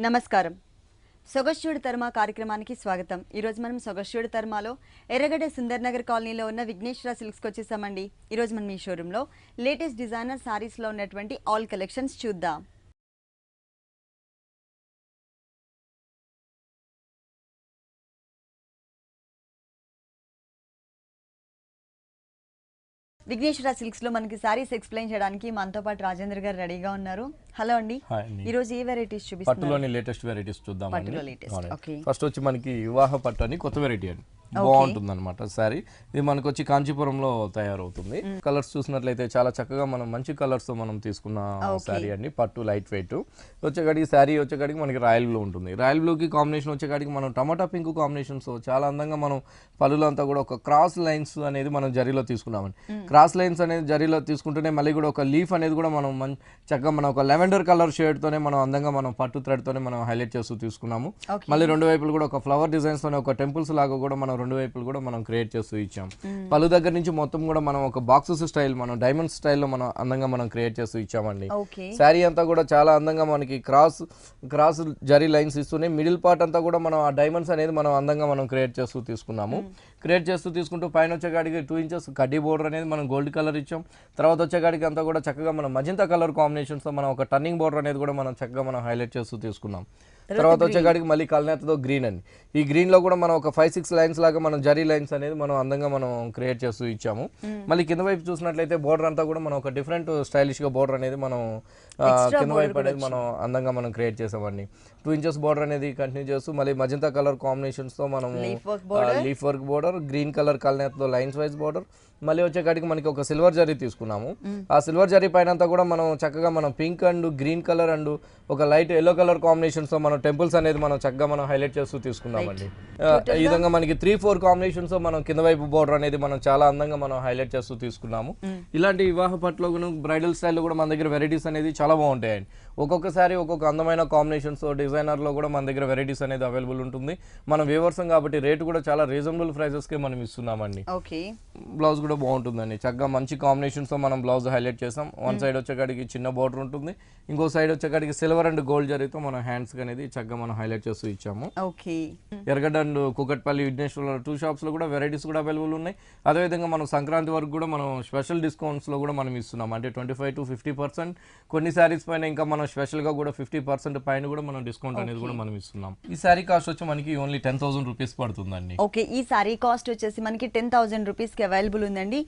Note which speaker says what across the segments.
Speaker 1: నమస్కారం. సొగస్యుడి తర్మ కార్యక్రమానికి స్వాగతం. ఈరోజు మనం సొగస్యుడి తర్మలో ఎర్రగడ్డ సుందర్ నగర్ కాలనీలో ఉన్న విఘ్నేశ్వర సిల్క్స్కి వచ్చేసామండి. ఈరోజు మనం ఈ షోరూంలో లేటెస్ట్ డిజైనర్ సారీస్లో ఉన్నటువంటి ఆల్ కలెక్షన్స్ చూద్దాం. విఘ్నేశ్వర సిల్క్స్ లో మనకి సారీస్ ఎక్స్ప్లెయిన్ చేయడానికి మనతో పాటు రాజేంద్ర గారు రెడీగా ఉన్నారు. హలో అండి. ఈ రోజు ఏ వెరైటీస్ చూపిస్తున్నారు?
Speaker 2: పట్టులోని లేటెస్ట్ వెరైటీస్ చూద్దాం.
Speaker 1: పట్టులో లేటెస్ట్. ఓకే.
Speaker 2: ఫస్ట్ వచ్చి మనకి వివాహ పట్టు అని కొత్త వెరైటీ అండి. బాగుంటుంది అనమాట సారీ. ఇది మనకు వచ్చి కాంచీపురంలో తయారవుతుంది. కలర్స్ చూసినట్లయితే చాలా చక్కగా మనం మంచి కలర్స్ తో మనం తీసుకున్న సారీ అండి. పట్టు లైట్ వెయిట్ వచ్చేకాడికి సారీ వచ్చేకాడికి మనకి రాయల్ బ్లూ ఉంటుంది. రాయల్ బ్లూ కి కాంబినేషన్ వచ్చేకాడికి మనం టమాటా పింక్ కాంబినేషన్స్ చాలా అందంగా మనం పళ్ళులో అంతా కూడా ఒక క్రాస్ లైన్స్ అనేది మనం జరీలో తీసుకున్నామండి. క్రాస్ లైన్స్ అనేది జరీలో తీసుకుంటూనే మళ్ళీ కూడా ఒక లీఫ్ అనేది కూడా మనం చక్కగా మనం ఒక లెవెండర్ కలర్ షేడ్ తోనే మనం అందంగా మనం పట్టు థ్రెడ్ తోనే మనం హైలైట్ చేస్తూ తీసుకున్నాము. మళ్ళీ రెండు వైపులు కూడా ఒక ఫ్లవర్ డిజైన్స్ తోనే ఒక టెంపుల్స్ లాగా కూడా మనం రెండు వైపులు కూడా మనం క్రియేట్ చేస్తూ ఇచ్చాం. పళ్ళు దగ్గర నుంచి మొత్తం కూడా మనం ఒక బాక్సెస్ స్టైల్ మనం డైమండ్ స్టైల్లో మనం అందంగా మనం క్రియేట్ చేస్తూ ఇచ్చామండి. శారీ అంతా కూడా చాలా అందంగా మనకి క్రాస్ జరీ లైన్స్ ఇస్తూనే మిడిల్ పార్ట్ అంతా కూడా మనం ఆ డైమండ్స్ అనేది మనం అందంగా మనం క్రియేట్ చేస్తూ తీసుకున్నాము. క్రియేట్ చేస్తూ తీసుకుంటూ పైన వచ్చేకాడికి 2 ఇంచెస్ కడ్డీ బోర్డర్ అనేది మనం గోల్డ్ కలర్ ఇచ్చాం. తర్వాత వచ్చేకాడికి అంతా కూడా చక్కగా మనం మజంతా కలర్ కాంబినేషన్స్తో మనం ఒక టర్నింగ్ బోర్డర్ అనేది కూడా మనం చక్కగా మనం హైలైట్ చేస్తూ తీసుకున్నాం. తర్వాత వచ్చేకాడికి మళ్ళీ కల్నేతతో గ్రీన్ అండి. ఈ గ్రీన్ లో కూడా మనం ఒక 5-6 లైన్స్ లాగా మనం జరీ లైన్స్ అనేది మనం అందంగా మనం క్రియేట్ చేస్తూ ఇచ్చాము. మళ్ళీ కింద వైపు చూసినట్లయితే బోర్డర్ అంతా కూడా మనం ఒక డిఫరెంట్ స్టైలిష్ గా బోర్డర్ అనేది మనం కింద వైపు అనేది మనం అందంగా మనం క్రియేట్ చేసామండి. 2 ఇంచెస్ బోర్డర్ అనేది కంటిన్యూ చేస్తూ మళ్ళీ మజంతా కలర్ కాంబినేషన్స్ తో మనం leaf work border, green colour కల్నేతతో లైన్స్ వైజ్ బోర్డర్, మళ్ళీ వచ్చేకాడికి మనకి ఒక సిల్వర్ జరీ తీసుకున్నాము. ఆ సిల్వర్ జరీ పైన అంతా కూడా మనం చక్కగా మనం pink and green colour and ఒక లైట్ ఎల్లో కలర్ కాంబినేషన్స్ తో మనం టెంపుల్స్ అనేది మనం చక్కగా మనం హైలైట్ చేస్తూ తీసుకున్నామండి. ఈ విధంగా మనకి 3-4 కాంబినేషన్స్ తో మనం కింద వైపు బోర్డర్ అనేది మనం చాలా అందంగా మనం హైలైట్ చేస్తూ తీసుకున్నాము. ఇలాంటి వివాహ పట్టులో బ్రైడల్ స్టైల్లో కూడా మన దగ్గర వెరైటీస్ అనేది చాలా బాగుంటాయండి. ఒక్కొక్కసారి ఒక్కొక్క అందమైన కాంబినేషన్స్ డిజైనర్ లో కూడా మన దగ్గర వెరైటీస్ అనేది అవైలబుల్ ఉంటుంది. మనం వ్యూవర్స్ కాబట్టి రేట్ కూడా చాలా రీజనబుల్ ప్రైసెస్ కి మనం ఇస్తున్నామండి. బ్లౌజ్ కూడా బాగుంటుందండి. చక్కగా మంచి కాంబినేషన్స్ తో మనం బ్లౌజ్ హైలైట్ చేసాం. వన్ సైడ్ వచ్చేకాడికి చిన్న బోర్డర్ ఉంటుంది, ఇంకో సైడ్ వచ్చేకాడికి సిల్వర్ అండ్ గోల్డ్ జరీతో మనం హ్యాండ్స్ అనేది చక్కగా మనం హైలైట్ చేస్తూ ఇచ్చాము. ఎర్రగడ్డ అండ్ కుకట్పల్లి విఘ్నేశ్వర 2 షాప్స్ లో కూడా వెరైటీస్ కూడా అవైలబుల్ ఉన్నాయి. అదేవిధంగా మనం సంక్రాంతి వరకు కూడా మనం స్పెషల్ డిస్కౌంట్స్ లో కూడా మనం ఇస్తున్నాం. అంటే 25 to 50%, కొన్ని శారీస్ పైన ఇంకా మనం స్పెషల్ గా కూడా 50% పైన కూడా మనం డిస్కౌంట్ అనేది కూడా మనం ఇస్తున్నాం. ఈ శారీ కాస్ట్ వచ్చి మనకి ఓన్లీ 10,000 రూపీస్ పడుతుందండి.
Speaker 1: ఓకే. ఈ శారీ కాస్ట్ వచ్చేసి మనకి 10,000 రూపీస్ కి అవైలబుల్ ఉందండి.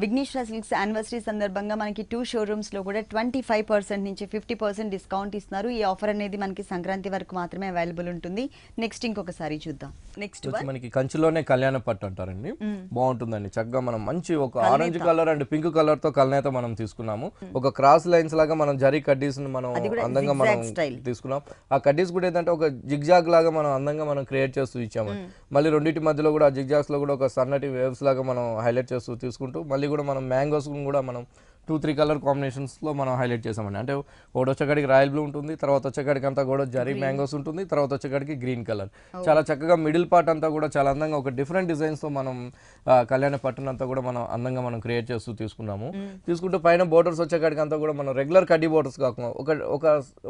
Speaker 1: విఘ్నేశ్వర సిల్క్స్ యానివర్సరీ సందర్భంగా మనకి 2 షోరూమ్స్ లో కూడా 25% నుంచి 50% డిస్కౌంట్ ఇస్తున్నారు. ఈ ఆఫర్ అనేది మనకి సంక్రాంతి వరకు మాత్రమే అవైలబుల్ ఉంటుంది. నెక్స్ట్ ఇంకొక సారీ చూద్దాం. నెక్స్ట్
Speaker 2: మనకి కంచిలోనే కళ్యాణ పట్టు అంటారండి. బాగుంటుందండి. చక్కగా మనం మంచి ఒక orange colour and pink colour తో కల్నేత మనం తీసుకున్నాము. ఒక క్రాస్ లైన్స్ లాగా మనం జరీ కడ్డీస్ మనం అందంగా మనం తీసుకున్నాం. ఆ కడ్డీస్ కూడా ఏంటంటే ఒక జిగ్జాగ్ లాగా మనం అందంగా మనం క్రియేట్ చేస్తూ ఇచ్చాము. మళ్ళీ రెండింటి మధ్యలో కూడా జిగ్జాగ్స్ లో కూడా ఒక సన్నటి వేవ్స్ లాగా మనం హైలైట్ చేస్తూ తీసుకుంటూ మళ్ళీ కూడా మనం మ్యాంగోస్ కూడా మనం 2-3 కలర్ కాంబినేషన్స్ లో మనం హైలైట్ చేసామండి. అంటే ఒకటి వచ్చేకాడికి రాయల్ బ్లూ ఉంటుంది, తర్వాత వచ్చేకాడికి అంతా కూడా జరీ మ్యాంగోస్ ఉంటుంది, తర్వాత వచ్చేకాడికి గ్రీన్ కలర్. చాలా చక్కగా మిడిల్ పార్ట్ అంతా కూడా చాలా అందంగా ఒక డిఫరెంట్ డిజైన్స్ తో మనం కళ్యాణ పట్టునంతా కూడా మనం అందంగా మనం క్రియేట్ చేస్తూ తీసుకున్నాము. తీసుకుంటూ పైన బోర్డర్స్ వచ్చేకాడికి అంతా కూడా మనం రెగ్యులర్ కడ్డీ బోర్డర్స్ కాకుండా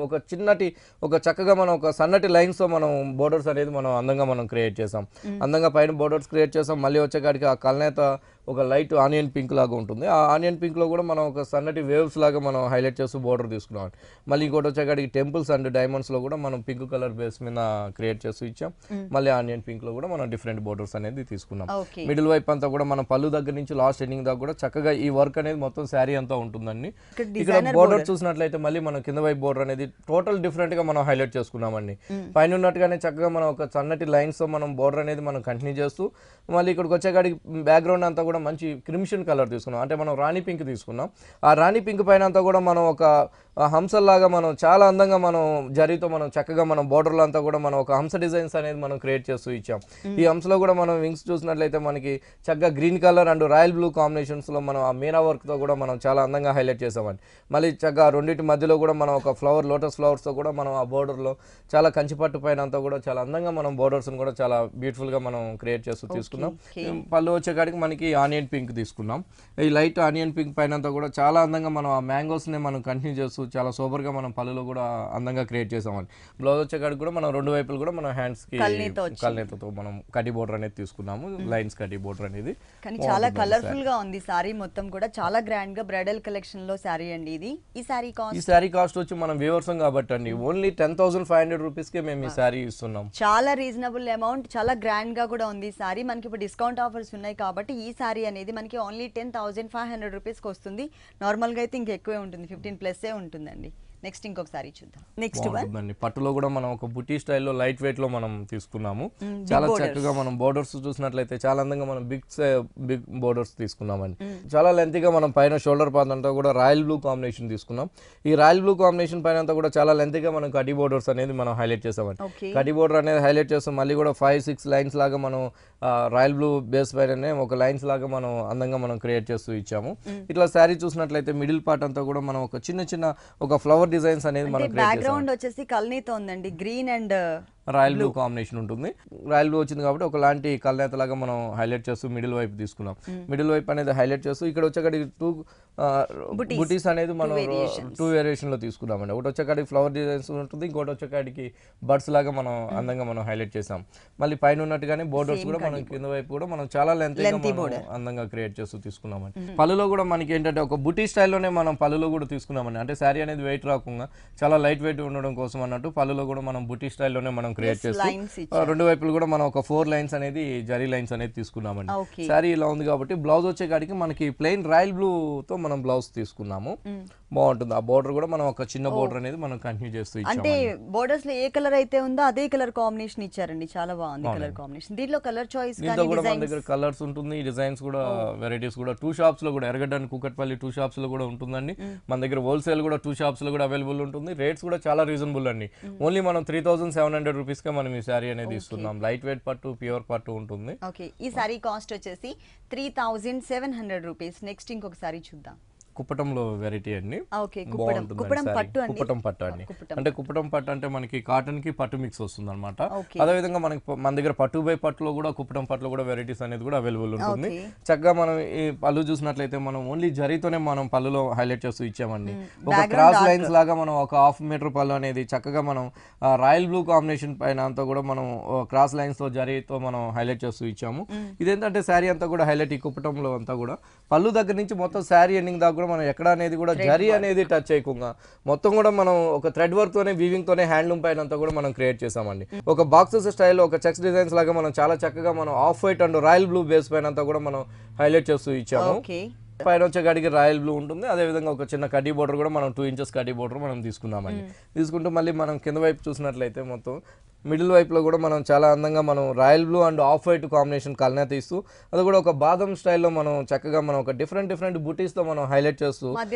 Speaker 2: ఒక చిన్నటి ఒక చక్కగా మనం ఒక సన్నటి లైన్స్ తో మనం బోర్డర్స్ అనేది మనం అందంగా మనం క్రియేట్ చేసాం. అందంగా పైన బోర్డర్స్ క్రియేట్ చేసాం. మళ్ళీ వచ్చేకాడికి ఆ కల్నేత ఒక లైట్ ఆనియన్ పింక్ లాగా ఉంటుంది. ఆ ఆనియన్ పింక్ లో కూడా మనం ఒక సన్నటి వేవ్స్ లాగా మనం హైలైట్ చేస్తూ బోర్డర్ తీసుకున్నాం. మళ్ళీ ఇంకోటి వచ్చేకాడికి టెంపుల్స్ అండ్ డైమండ్స్ లో కూడా మనం పింక్ కలర్ బేస్ మీద క్రియేట్ చేస్తూ ఇచ్చాం. మళ్ళీ ఆనియన్ పింక్ లో కూడా మనం డిఫరెంట్ బోర్డర్స్ అనేది తీసుకున్నాం. మిడిల్ వైపు అంతా కూడా మనం పళ్ళు దగ్గర నుంచి లాస్ట్ ఎండింగ్ దాకా కూడా చక్కగా ఈ వర్క్ అనేది మొత్తం శారీ అంతా ఉంటుందండి. ఇక్కడ బోర్డర్ చూసినట్లయితే మళ్ళీ మనం కింద వైపు బోర్డర్ అనేది టోటల్ డిఫరెంట్ గా మనం హైలైట్ చేసుకున్నామండి. పైన ఉన్నట్టుగానే చక్కగా మనం ఒక సన్నటి లైన్స్ తో మనం బోర్డర్ అనేది మనం కంటిన్యూ చేస్తూ మళ్ళీ ఇక్కడికి వచ్చేకాడికి బ్యాక్గ్రౌండ్ అంతా కూడా మంచి క్రిమిషన్ కలర్ తీసుకున్నాం. అంటే మనం రాణి పింక్ తీసుకున్నాం. ఆ రాణి పింక్ పైన అంతా కూడా మనం ఒక హంసల్లాగా మనం చాలా అందంగా మనం జరీతో మనం చక్కగా మనం బోర్డర్లో అంతా కూడా మనం ఒక హంస డిజైన్స్ అనేది మనం క్రియేట్ చేస్తూ ఇచ్చాం. ఈ హంసలో కూడా మనం వింగ్స్ చూసినట్లయితే మనకి చక్కగా green colour and royal blue combinations లో మనం ఆ మీనా వర్క్ తో కూడా మనం చాలా అందంగా హైలైట్ చేసామండి. మళ్ళీ చక్కగా రెండింటి మధ్యలో కూడా మనం ఒక లోటస్ ఫ్లవర్స్ తో కూడా మనం ఆ బోర్డర్ లో చాలా కంచిపట్టు పైన అంతా కూడా చాలా అందంగా మనం బోర్డర్స్ కూడా చాలా బ్యూటిఫుల్ గా మనం క్రియేట్ చేస్తూ తీసుకున్నాం. పళ్ళు వచ్చేకాడికి మనకి ఆనియన్ పింక్ తీసుకున్నాం. ఈ లైట్ ఆనియన్ పింక్ పైన అంతా కూడా చాలా అందంగా మనం ఆ మ్యాంగోస్ ని మనం కంటిన్యూ చేస్తూ చాలా సూపర్ గా మనం పళ్ళులో కూడా అందంగా క్రియేట్ చేసామండి. బ్లౌజ్ వచ్చేకాడికి కూడా మనం రెండు వైపులు కూడా మనం హ్యాండ్స్ కి కల్నేతతో మనం కటి బోర్డర్ అనేది తీసుకున్నాము, లైన్స్ కటి బోర్డర్ అనేది.
Speaker 1: కానీ చాలా కలర్ఫుల్ గా ఉంది సారీ మొత్తం కూడా, చాలా గ్రాండ్ గా బ్రైడల్ కలెక్షన్ లో సారీ అండి ఇది. ఈ సారీ కాస్ట్
Speaker 2: వచ్చి మనం వ్యూవర్సం కాబట్టి అండి ఓన్లీ 10,500 రూపీస్ కే మేము ఈ సారీ ఇస్తున్నాం.
Speaker 1: చాలా రీజనబుల్ అమౌంట్, చాలా గ్రాండ్ గా కూడా ఉంది ఈ సారీ. మనకి ఇప్పుడు డిస్కౌంట్ ఆఫర్స్ ఉన్నాయి కాబట్టి ఈ సారీ అనేది మనకి ఓన్లీ 10,500 రూపీస్ కి వస్తుంది. నార్మల్ గా అయితే ఇంకా ఎక్కువే ఉంటుంది, 15+ ఉంటుందండి. నెక్స్ట్ ఇంకొక సారీ చూద్దాం. నెక్స్ట్ వన్
Speaker 2: పట్టులో కూడా మనం ఒక బుటీ స్టైల్లో లైట్ వెయిట్ లో మనం తీసుకున్నాము. చాలా చక్కగా మనం బోర్డర్స్ చూసినట్లయితే చాలా అందంగా మనం బిగ్ బోర్డర్స్ తీసుకున్నామండి. చాలా లెంతీగా మనం పైన షోల్డర్ పార్ట్ అంతా కూడా రాయల్ బ్లూ కాంబినేషన్ తీసుకున్నాం. ఈ రాయల్ బ్లూ కాంబినేషన్ పైన అంతా కూడా చాలా లెంతీగా మనం కడి బోర్డర్స్ అనేది మనం హైలైట్ చేసామండి. కడి బోర్డర్ అనేది హైలైట్ చేస్తాం. మళ్ళీ కూడా 5-6 లైన్స్ లాగా మనం రాయల్ బ్లూ బేస్ పైన ఒక లైన్స్ లాగా మనం అందంగా మనం క్రియేట్ చేస్తూ ఇచ్చాము. ఇట్లా శారీ చూసినట్లయితే మిడిల్ పార్ట్ అంతా కూడా మనం ఒక చిన్న ఒక ఫ్లవర్ డిజైన్స్ అనేది మనం
Speaker 1: బ్యాక్గ్రౌండ్ వచ్చేసి కల్నీతో ఉందండి, green and
Speaker 2: royal blue combination ఉంటుంది. రాయల్ బ్లూ వచ్చింది కాబట్టి ఒకలాంటి కల్నేత లాగా మనం హైలైట్ చేస్తూ మిడిల్ వైపు తీసుకున్నాం. మిడిల్ వైపు అనేది హైలైట్ చేస్తూ ఇక్కడ వచ్చేకాడికి 2 బుటీస్ అనేది మనం 2 వేరియేషన్ లో తీసుకున్నామండి. ఒకటి వచ్చేకాడికి ఫ్లవర్ డిజైన్స్ ఉంటుంది, ఇంకోటి వచ్చేకాడికి బర్డ్స్ లాగా మనం అందంగా మనం హైలైట్ చేసాం. మళ్ళీ పైన ఉన్నట్టుగానే బోర్డర్స్ కూడా మనం కింద వైపు కూడా మనం చాలా లెంత్ అందంగా క్రియేట్ చేస్తూ తీసుకున్నామండి. పళ్ళులో కూడా మనకి ఏంటంటే ఒక బుటీ స్టైల్లోనే మనం పళ్ళులో కూడా తీసుకున్నామండి. అంటే శారీ అనేది వెయిట్ రాకుండా చాలా లైట్ వెయిట్ ఉండడం కోసం అన్నట్టు పళ్ళులో కూడా మనం బుటీ స్టైల్లోనే మనం క్రియేట్ చేస్తూ రెండు వైపులు కూడా మనం ఒక 4 లైన్స్ అనేది జరీ లైన్స్ అనేది తీసుకున్నామండి. శారీ ఇలా ఉంది కాబట్టి బ్లౌజ్ వచ్చే కాడికి మనకి ప్లెయిన్ రాయల్ బ్లూ తో మనం బ్లౌజ్ తీసుకున్నాము. బాగుంటుంది. ఆ బోర్డర్ కూడా మనం ఒక చిన్న బోర్డర్ అనేది మనం కంటిన్యూ చేస్తూ ఇచ్చాము.
Speaker 1: అంటే బోర్డర్స్ లో ఏ కలర్ అయితే ఉందో అదే కలర్ కాంబినేషన్ ఇచ్చారండి. చాలా బాగుంది కలర్ కాంబినేషన్. దీంట్లో కలర్ చాయిస్
Speaker 2: దీంట్లో కూడా మన దగ్గర కలర్స్ ఉంటుంది, డిజైన్స్ కూడా వెరైటీస్ కూడా 2 షాప్స్ లో కూడా ఎర్రగడ్డ అండ్ కూకట్పల్లి 2 షాప్స్ లో కూడా ఉంటుందండి. మన దగ్గర హోల్సేల్ కూడా 2 షాప్స్ లో కూడా అవైలబుల్ ఉంటుంది. రేట్స్ కూడా చాలా రీజనబుల్ అండి. ఓన్లీ మనం 3,700 రూపీస్ గా మనం ఈ సారీ అనేది ఇస్తున్నాం. లైట్ వెయిట్ పట్టు, ప్యూర్ పట్టు ఉంటుంది.
Speaker 1: ఓకే, ఈ సారీ కాస్ట్ వచ్చేసి 3,700 రూపీస్. నెక్స్ట్ ఇంకొక సారీ చూద్దాం.
Speaker 2: కుప్పటంలో వెరైటీ అండి.
Speaker 1: కుప్పటం
Speaker 2: పట్టు అండి. అంటే కుప్పటం పట్టు అంటే మనకి కాటన్ కి పట్టు మిక్స్ వస్తుంది అనమాట. అదే విధంగా మనకి మన దగ్గర పట్టు బై పట్టులో కూడా కుప్పటం పట్టులో కూడా వెరైటీస్ అనేది కూడా అవైలబుల్ ఉంటుంది. చక్కగా మనం ఈ పళ్ళు చూసినట్లయితే మనం ఓన్లీ జరీతోనే మనం పళ్ళులో హైలైట్ చేస్తూ ఇచ్చామండి. ఒక క్రాస్ లైన్స్ లాగా మనం ఒక 1/2 మీటర్ పళ్ళు అనేది చక్కగా మనం రాయల్ బ్లూ కాంబినేషన్ పైన అంతా కూడా మనం క్రాస్ లైన్స్ తో జరీతో మనం హైలైట్ చేస్తూ ఇచ్చాము. ఇదేంటంటే శారీ అంతా కూడా హైలైట్ ఈ కుప్పటంలో అంతా కూడా పళ్ళు దగ్గర నుంచి మొత్తం శారీ ఎండింగ్ దాకా మనం ఎక్కడ అనేది కూడా జరీ అనేది టచ్ చేయకుండా మొత్తం కూడా మనం ఒక థ్రెడ్ వర్క్ తోనే వీవింగ్ తోనే హ్యాండ్లూమ్ పైన అంతా కూడా మనం క్రియేట్ చేసామండి. ఒక బాక్సెస్ స్టైల్ ఒక చెక్స్ డిజైన్స్ లాగా మనం చాలా చక్కగా మనం off white and royal blue base పైన అంతా కూడా మనం హైలైట్ చేస్తూ ఇచ్చాము. పైన వచ్చే కాడికి రాయల్ బ్లూ ఉంటుంది. అదే విధంగా ఒక చిన్న కడ్డీ బోర్డర్ కూడా మనం 2 ఇంచెస్ కడ్డీ బోర్డర్ మనం తీసుకున్నామండి. తీసుకుంటూ మళ్ళీ మనం కింద వైపు చూసినట్లయితే మొత్తం మిడిల్ వైపులో కూడా మనం చాలా అందంగా మనం royal blue and off white combination కల్నేత ఇస్తూ అది కూడా ఒక బాదం స్టైల్లో మనం చక్కగా మనం ఒక డిఫరెంట్ బూటీస్ తో మనం హైలైట్ చేస్తూ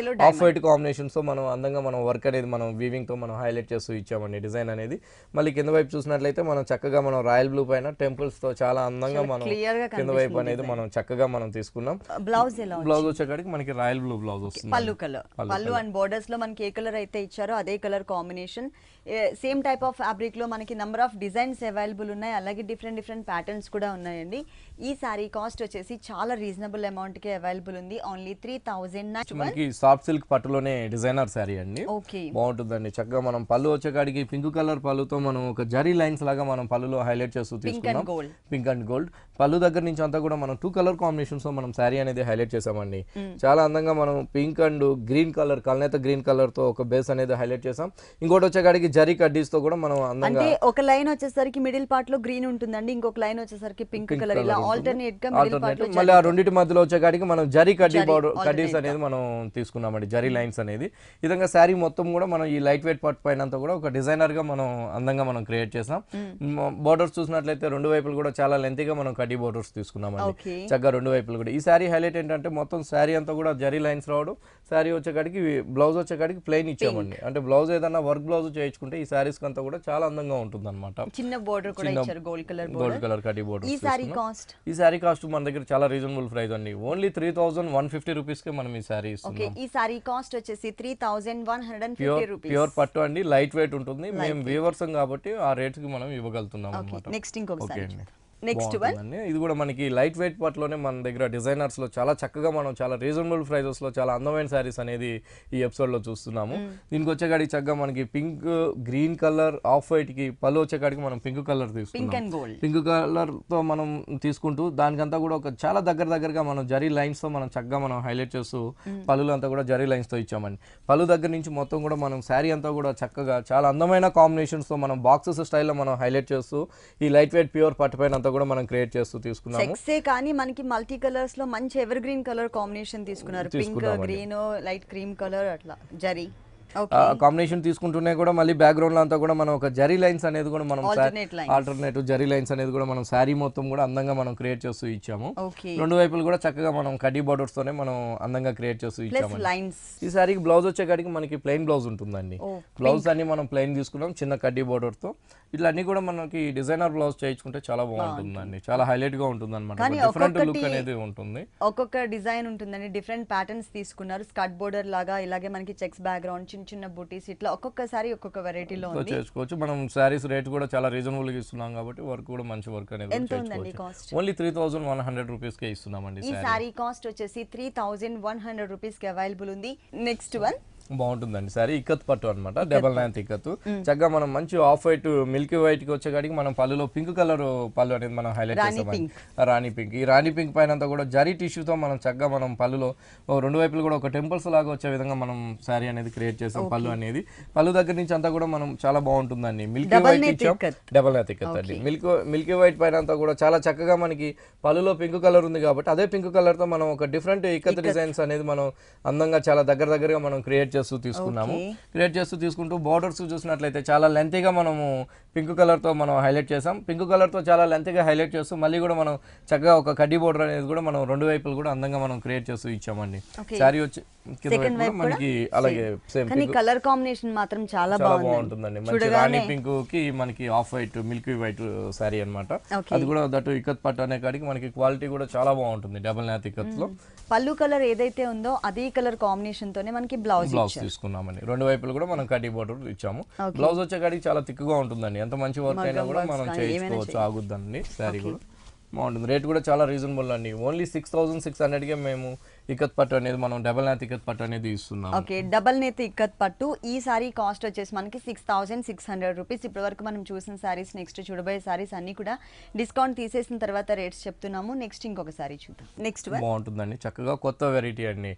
Speaker 2: ఆఫ్ వైట్ కాంబినేషన్స్ తో మనం అందంగా మనం వర్క్ అనేది మనం వీవింగ్ తో మనం హైలైట్ చేస్తూ ఇచ్చామండి డిజైన్ అనేది. మళ్ళీ కింద వైపు చూసినట్లయితే మనం చక్కగా మనం రాయల్ బ్లూ పైన టెంపుల్స్ తో చాలా అందంగా మనం కింద వైపు అనేది మనం చక్కగా మనం తీసుకున్నాం. బ్లౌజ్ వచ్చేకాడికి మనకి రాయల్ బ్లూ బ్లౌజ్ వస్తుంది.
Speaker 1: పళ్ళు అండ్ బోర్డర్స్ లో మనకి ఏ కలర్ అయితే ఇచ్చారో అదే colour combination, same type of fabric లో మనకి నంబర్ ఆఫ్ డిజైన్స్ అవైలబుల్ ఉన్నాయి. అలాగే డిఫరెంట్ ప్యాటర్న్స్ కూడా ఉన్నాయండి. ఈ సారీ కాస్ట్ వచ్చేసి చాలా రీజనబుల్ అమౌంట్ కి అవైలబుల్ ఉంది. ఓన్లీ 3,000.
Speaker 2: మనకి సాఫ్ట్ సిల్క్ పట్టులోనే డిజైనర్ సారీ అండి. బాగుంటుందండి. చక్కగా మనం పళ్ళు వచ్చేకాడికి పింక్ కలర్ పళ్ళుతో మనం ఒక జరీ లైన్స్ లాగా మనం పళ్ళులో హైలైట్ చేస్తూ తీసుకున్నాం. పింక్ అండ్ గోల్డ్ పళ్ళు దగ్గర నుంచి అంతా కూడా మనం 2 కలర్ కాంబినేషన్స్ తో మనం సారీ అనేది హైలైట్ చేసామండి. చాలా అందంగా మనం పింక్ అండ్ గ్రీన్ కలర్ కల్నేత గ్రీన్ కలర్ తో ఒక బేస్ అనేది హైలైట్ చేసాం. ఇంకోటి వచ్చేకాడికి జరీ కడ్డీస్ తో కూడా మనం అందంగా
Speaker 1: ఒక లైన్ వచ్చేసరికి మిడిల్ పార్ట్ లో గ్రీన్ ఉంటుందండి, ఇంకొక లైన్ వచ్చేసరికి పింక్ కలర్, ఇలా ఆల్టర్నేట్ గా మిడిల్ పార్ట్ లో
Speaker 2: మళ్ళీ ఆ రెండింటి మధ్యలో వచ్చేకాడికి మనం జరీ కడ్డీస్ అనేది మనం తీసుకున్నామండి. జరీ లైన్స్ అనేది ఈ విధంగా శారీ మొత్తం కూడా మనం ఈ లైట్ వెయిట్ పార్ట్ పైన అంతా కూడా ఒక డిజైనర్ గా మనం అందంగా మనం క్రియేట్ చేసాం. బోర్డర్స్ చూసినట్లయితే రెండు వైపులు కూడా చాలా లెంతీగా మనం కడ్డీ బోర్డర్స్ తీసుకున్నామండి. చక్కగా రెండు వైపులు కూడా. ఈ శారీ హైలైట్ ఏంటంటే మొత్తం శారీ అంతా కూడా జరీ లైన్స్ రావడం, శారీ వచ్చేకాడికి బ్లౌజ్ వచ్చేకాడికి ప్లెయిన్ ఇచ్చామండి. అంటే బ్లౌజ్ ఏదన్నా వర్క్ బ్లౌజ్ చేయించుకుంటే ఈ శారీస్ అంతా కూడా చాలా అందంగా ఉంటుంది అనమాట.
Speaker 1: చిన్న బోర్డర్ కూడా ఇచ్చారు, గోల్డ్ కలర్
Speaker 2: కడ్డీ బోర్డర్.
Speaker 1: ఈ సారీ కాస్ట్
Speaker 2: మన దగ్గర చాలా రీజనబుల్ ప్రైస్ అండి. ఓన్లీ 3,150 రూపీస్ కి మనం ఈ సారీ ఇస్తున్నాం.
Speaker 1: ఈ సారీ కాస్ట్ వచ్చేసి 3,150 రూపీస్.
Speaker 2: ప్యూర్ పట్టు అండి, లైట్ వెయిట్ ఉంటుంది. మేము వీవర్స్ కాబట్టి ఆ రేట్ కి మనం ఇవ్వగలుగుతున్నాం అన్నమాట.
Speaker 1: నెక్స్ట్ ఇంకొక సారీ. నెక్స్ట్ వన్
Speaker 2: బాగుంటుందండి. ఇది కూడా మనకి లైట్ వెయిట్ పట్టులోనే మన దగ్గర డిజైనర్స్ లో చాలా చక్కగా మనం చాలా రీజనబుల్ ప్రైజెస్ లో చాలా అందమైన శారీస్ అనేది ఈ ఎపిసోడ్ లో చూస్తున్నాము. దీనికి వచ్చేకాడికి చక్కగా మనకి pink, green colour, off white కి పళ్ళు వచ్చేకాడికి మనం పింక్ కలర్
Speaker 1: పింక్
Speaker 2: తీసుకున్నాం.
Speaker 1: And gold.
Speaker 2: పింక్ కలర్ తో మనం తీసుకుంటూ దానికంతా కూడా ఒక చాలా దగ్గరగా మనం జరీ లైన్స్ తో మనం చక్కగా మనం హైలైట్ చేస్తూ పళ్ళులో అంతా కూడా జరీ లైన్స్ తో ఇచ్చామండి. పళ్ళు దగ్గర నుంచి మొత్తం కూడా మనం శారీ అంతా కూడా చక్కగా చాలా అందమైన కాంబినేషన్స్ తో మనం బాక్సెస్ స్టైల్లో మనం హైలైట్ చేస్తూ ఈ లైట్ వెయిట్ ప్యూర్ పట్టు పైన అంతా కూడా మనం క్రియేట్ చేస్తూ తీసుకున్నాము.
Speaker 1: సెక్సే కానీ మనకి మల్టీ కలర్స్ లో మంచి ఎవర్ గ్రీన్ కలర్ కాంబినేషన్ తీసుకున్నారు. Pink, green, light cream colour అట్లా జరీ.
Speaker 2: కాంబినేషన్ తీసుకుంటూనే కూడా మళ్ళీ బ్యాక్గ్రౌండ్ లో అంతా కూడా మనం ఒక జరీ లైన్స్ అనేది కూడా మనం
Speaker 1: Alternate
Speaker 2: ఆల్టర్నేటివ్ జరీ లైన్స్ అనేది కూడా మనం శారీ మొత్తం కూడా అందంగా మనం క్రియేట్ చేస్తూ ఇచ్చాము.
Speaker 1: ఓకే.
Speaker 2: రెండు వైపులు కూడా చక్కగా మనం కడ్డీ బార్డర్స్ తోనే మనం అందంగా క్రియేట్ చేస్తూ
Speaker 1: ప్లస్
Speaker 2: ఇచ్చాము.
Speaker 1: లైన్స్.
Speaker 2: ఈ శారీకి బ్లౌజ్ వచ్చేకాడికి మనకి ప్లెయిన్ బ్లౌజ్ ఉంటుందండి. బ్లౌజ్ అన్ని మనం ప్లెయిన్ తీసుకున్నాం చిన్న కడ్డీ బార్డర్ తో. ఇట్లా అన్ని కూడా మనకి డిజైనర్ బ్లౌజ్ చేయించుకుంటే చాలా బాగుంటుందండి, చాలా హైలైట్ గా ఉంటుంది అనమాట. డిఫరెంట్ లుక్ అనేది ఉంటుంది.
Speaker 1: ఒక్కొక్క డిజైన్ ఉంటుందండి, డిఫరెంట్ ప్యాటర్న్స్ తీసుకున్నారు. స్కర్ట్ బోర్డర్ లాగా, ఇలాగే మనకి చెక్స్ బ్యాక్గ్రౌండ్, చిన్న చిన్న బూటీస్, ఇట్లా ఒక్కొక్కసారి ఒక్కొక్క వెరైటీలో ఉంది.
Speaker 2: చేసుకోవచ్చు. మనం శారీస్ రేట్ కూడా చాలా రీజనబుల్ గా ఇస్తున్నాం కాబట్టి వర్క్ కూడా మంచి వర్క్ అనేది
Speaker 1: ఎంత ఉందండి కాస్ట్?
Speaker 2: ఓన్లీ 3100 రూపీస్ కే ఇస్తున్నామండి.
Speaker 1: ఈ సారీ కాస్ట్ వచ్చేసి 3100 రూపీస్ కి అవైలబుల్ ఉంది. నెక్స్ట్ వన్
Speaker 2: బాగుంటుందండి సారీ ఇక్కత్ పట్టు అనమాట, డబల్ నైన్త్ ఇక్కత్. చక్కగా మనం మంచి ఆఫ్ వైట్ మిల్కీ వైట్ కి వచ్చేకాడికి మనం పళ్ళులో పింక్ కలర్ పళ్ళు అనేది మనం హైలైట్ చేస్తాం. రాణి పింక్. ఈ రాణి పింక్ పైన అంతా కూడా జరీ టిష్యూతో మనం చక్కగా మనం పళ్ళులో రెండు వైపులు కూడా ఒక టెంపుల్స్ లాగా వచ్చే విధంగా మనం శారీ అనేది క్రియేట్ చేసాం. పళ్ళు అనేది పళ్ళు దగ్గర నుంచి అంతా కూడా మనం చాలా బాగుంటుందండి. మిల్కీ వైట్ ఇచ్చాం, డబల్ నైన్త్ ఇక్కత్ అండి. మిల్కీ వైట్ పైన అంతా కూడా చాలా చక్కగా మనకి పళ్ళులో పింక్ కలర్ ఉంది కాబట్టి అదే పింక్ కలర్ తో మనం ఒక డిఫరెంట్ ఇక్కత్ డిజైన్స్ అనేది మనం అందంగా చాలా దగ్గరగా మనం క్రియేట్ చేస్తూ తీసుకున్నాము. క్రియేట్ చేస్తూ తీసుకుంటూ బోర్డర్స్ చూసినట్లయితే చాలా లెంతీగా మనము పింక్ కలర్ తో మనం హైలైట్ చేసాం. పింక్ కలర్ తో చాలా లెంతీగా హైలైట్ చేస్తూ మళ్ళీ కూడా మనం చక్కగా ఒక కడ్డీ బోర్డర్ అనేది కూడా మనం రెండు వైపులు కూడా అందంగా మనం క్రియేట్ చేస్తూ ఇచ్చామండి. శారీ వచ్చి కింద వైపు కూడా మనకి అలాగే సేమ్
Speaker 1: కలర్ కాంబినేషన్ మాత్రం చాలా
Speaker 2: బాగుంటుందండి. మంచి రాణి పింక్ కి మనకి off white Milky white sari అన్నమాట. అది కూడా దట్టు ఇక్కత్ పట్టు అనే కాడికి మనకి క్వాలిటీ కూడా చాలా బాగుంటుంది. డబల్ నాత్ ఇక్కత్ లో
Speaker 1: పళ్ళు కలర్ ఏదైతే ఉందో అదే కలర్ కాంబినేషన్ తోనే మనకి బ్లౌజ్
Speaker 2: తీసుకున్నామండి. రెండు వైపులు కూడా మనం కడ్డీ బోర్డర్ ఇచ్చాము. బ్లౌజ్ వచ్చేకాడికి చాలా థిక్గా ఉంటుందండి. ఎంత మంచి వర్క్ అయినా కూడా మనం చేయించుకోవచ్చు, ఆగుద్దండి. శారీ కూడా బాగుంటుంది. రేట్ కూడా చాలా రీజనబుల్ అండి. ఓన్లీ 6600 కే మేము ఇక్కత్ పట్టు అనేది మనం డబల్ నేత్ ఇక్కత్ పట్టు అనేది ఇస్తున్నాం.
Speaker 1: ఓకే, డబల్ నేత్ ఇక్కత్ పట్టు. ఈ సారీ కాస్ట్ వచ్చేసి మనకి 6600 రూపీస్. ఇప్పటి వరకు మనం చూసిన సారీస్, నెక్స్ట్ చూడబోయే సారీస్ అన్ని కూడా డిస్కౌంట్ తీసేసిన తర్వాత రేట్స్ చెప్తున్నాము. నెక్స్ట్ ఇంకొక సారీ చూద్దాం. నెక్స్ట్
Speaker 2: బాగుంటుందండి, చక్కగా కొత్త వెరైటీ అండి.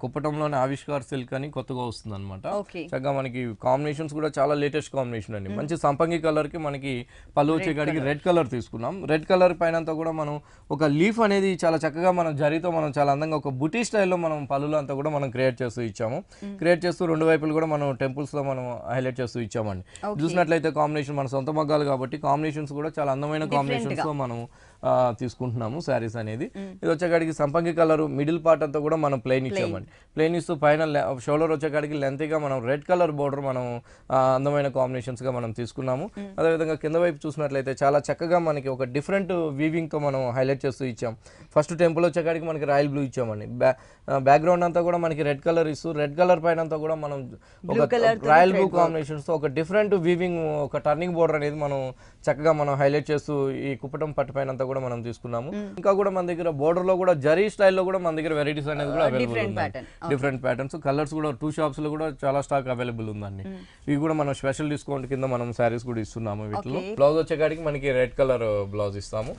Speaker 2: కుప్పటంలోనే ఆవిష్కార్ సిల్క్ అని కొత్తగా వస్తుంది అనమాట. చక్కగా మనకి కాంబినేషన్స్ కూడా చాలా లేటెస్ట్ కాంబినేషన్ అండి. మంచి సంపంగి కలర్ కి మనకి పళ్ళు వచ్చేకాడికి రెడ్ కలర్ తీసుకున్నాం. రెడ్ కలర్ పైన కూడా మనం ఒక లీఫ్ అనేది చాలా చక్కగా మనం జరీతో మనం చాలా అందంగా ఒక బుటీ స్టైల్లో మనం పళ్ళులో అంతా కూడా మనం క్రియేట్ చేస్తూ ఇచ్చాము. క్రియేట్ చేస్తూ రెండు వైపులు కూడా మనం టెంపుల్స్ లో మనం హైలైట్ చేస్తూ ఇచ్చామండి. చూసినట్లయితే కాంబినేషన్ మన సొంత మగ్గాలు కాబట్టి కాంబినేషన్స్ కూడా చాలా అందమైన కాంబినేషన్స్ తో మనం తీసుకుంటున్నాము శారీస్ అనేది. ఇది వచ్చేకాడికి సంపంగి కలర్ మిడిల్ పార్ట్ అంతా కూడా మనం ప్లెయిన్ ఇచ్చామండి. ప్లెయిన్ ఇస్తూ పైన షోల్డర్ వచ్చేకాడికి లెంతీగా మనం రెడ్ కలర్ బోర్డర్ మనం అందమైన కాంబినేషన్స్ గా మనం తీసుకున్నాము. అదేవిధంగా కింద వైపు చూసినట్లయితే చాలా చక్కగా మనకి ఒక డిఫరెంట్ వీవింగ్ తో మనం హైలైట్ చేస్తూ ఇచ్చాం. ఫస్ట్ టెంపుల్ వచ్చేకాడికి మనకి రాయల్ బ్లూ ఇచ్చామండి. బ్యాక్గ్రౌండ్ అంతా కూడా మనకి రెడ్ కలర్ ఇస్తూ రెడ్ కలర్ పైన అంతా కూడా మనం ఒక రాయల్ బ్లూ కాంబినేషన్స్ తో ఒక డిఫరెంట్ వీవింగ్ ఒక టర్నింగ్ బోర్డర్ అనేది మనం చక్కగా మనం హైలైట్ చేస్తూ ఈ కుప్పటం పట్టు పైన అంతా కూడా మనం తీసుకున్నాము. ఇంకా కూడా మన దగ్గర బోర్డర్ లో కూడా జరీ స్టైల్లో కూడా మన దగ్గర వెరైటీస్ అనేది కూడా అవైలబుల్ ఉంది. డిఫరెంట్ ప్యాటర్న్స్, కలర్స్ కూడా 2 షాప్స్ లో కూడా చాలా స్టాక్ అవైలబుల్ ఉందండి. ఇవి కూడా మనం స్పెషల్ డిస్కౌంట్ కింద మనం శారీస్ కూడా ఇస్తున్నాము. వీటిలో బ్లౌజ్ వచ్చేకాడికి మనకి రెడ్ కలర్ బ్లౌజ్ ఇస్తాము.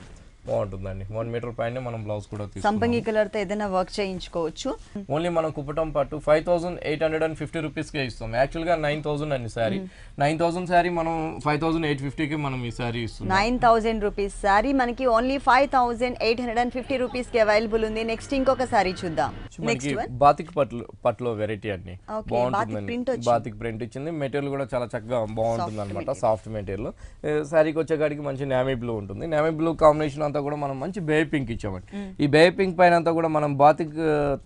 Speaker 2: బాగుంటుందండి. 1 మీటర్ పైన మనం బ్లౌజ్ కూడా తీసుకుంటాం.
Speaker 1: సంపంగి కలర్ తో ఏదైనా వర్క్ చేయించుకోవచ్చు.
Speaker 2: ఓన్లీ మనం కుప్పటం పట్టు 5850 రూపీస్ కే ఇస్తాం. యాక్చువల్ గా 9000 అండి సారీ. 9000 సారీ మనం 5850 కి మనం ఈ సారీ ఇస్తున్నాం.
Speaker 1: 9000 రూపీస్ సారీ మనకి ఓన్లీ 5850 రూపీస్ కి అవైలబుల్ ఉంది. నెక్స్ట్ ఇంకొక సారీ చూద్దాం. నెక్స్ట్ వన్
Speaker 2: బాతిక్ పట్టులో వెరైటీ అండి. బాగుంటుందండి. బాతిక్ ప్రింట్ ఇచ్చింది. మెటీరియల్ కూడా చాలా చక్కగా బాగుంటుంది అనమాట. Soft material. సారీకి వచ్చేకాడికి మంచి నేవీ బ్లూ ఉంటుంది. నేవీ బ్లూ కాంబినేషన్ అంతా అంతా కూడా మనం మంచి బేబీ పింక్ ఇచ్చామండి. ఈ బేబీ పింక్ పైన అంతా కూడా మనం బాతిక్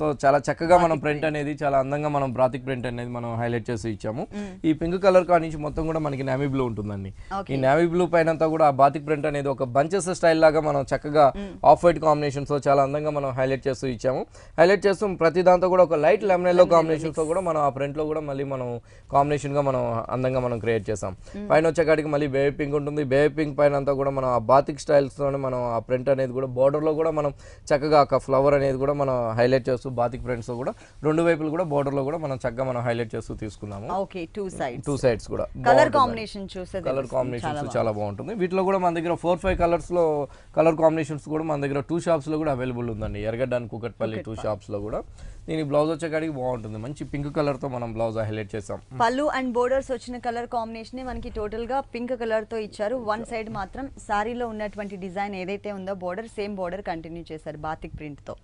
Speaker 2: తో చాలా చక్కగా మనం ప్రింట్ అనేది చాలా అందంగా మనం బాతిక్ ప్రింట్ అనేది మనం హైలైట్ చేసి ఇచ్చాము. ఈ పింక్ కలర్ కా నుంచి మొత్తం కూడా మనకి నేవీ బ్లూ ఉంటుందండి. ఈ నేవీ బ్లూ పైన అంతా కూడా ఆ బాతిక్ ప్రింట్ అనేది ఒక బంచెస్ స్టైల్ లాగా మనం చక్కగా ఆఫ్ వైట్ కాంబినేషన్స్ తో చాలా అందంగా మనం హైలైట్ చేస్తూ ఇచ్చాము. హైలైట్ చేస్తూ ప్రతి దాంతో కూడా ఒక లైట్ లెమన్ ఎల్లో కాంబినేషన్స్ తో కూడా మనం ఆ ప్రింట్ లో కూడా మళ్ళీ మనం కాంబినేషన్ గా మనం అందంగా మనం క్రియేట్ చేసాం. పైన వచ్చేకాడికి మళ్ళీ బేబీ పింక్ ఉంటుంది. బేబీ పింక్ పైన అంతా కూడా మనం ఆ బాతిక్ స్టైల్స్ తోనే మనం ఆ ప్రింట్ అనేది కూడా బోర్డర్ లో కూడా మనం చక్కగా ఒక ఫ్లవర్ అనేది కూడా మనం హైలైట్ చేస్తూ బాతిక్ ప్రింట్స్ తో కూడా రెండు వైపులు కూడా బోర్డర్ లో కూడా మనం చక్కగా మనం హైలైట్ చేస్తూ తీసుకున్నాము.
Speaker 1: ఓకే, టూ సైడ్స్
Speaker 2: కూడా
Speaker 1: కలర్ కాంబినేషన్ చూసేది
Speaker 2: కలర్ కాంబినేషన్స్ చాలా బాగుంటుంది. వీటిలో కూడా మన దగ్గర 4-5 కలర్స్ లో కలర్ కాంబినేషన్స్ కూడా మన దగ్గర 2 షాప్స్ లో కూడా అవైలబుల్ ఉందండి. ఎర్రగడ్డ అండ్ కుకట్పల్లి 2 షాప్స్ లో కూడా. దీని బ్లౌజ్ వచ్చేకాడికి బాగుంటుంది. మంచి పింక్ కలర్ తో మనం బ్లౌజ్ హైలైట్ చేసాం.
Speaker 1: పళ్ళు అండ్ బోర్డర్స్ వచ్చిన కలర్ కాంబినేషన్ మనకి టోటల్ గా పింక్ కలర్ తో ఇచ్చారు. వన్ సైడ్ మాత్రం సారీలో ఉన్నటువంటి డిజైన్ ఏదైతే ఉందో బోర్డర్ సేమ్ బోర్డర్ కంటిన్యూ చేశారు బాతిక్ ప్రింట్ తో.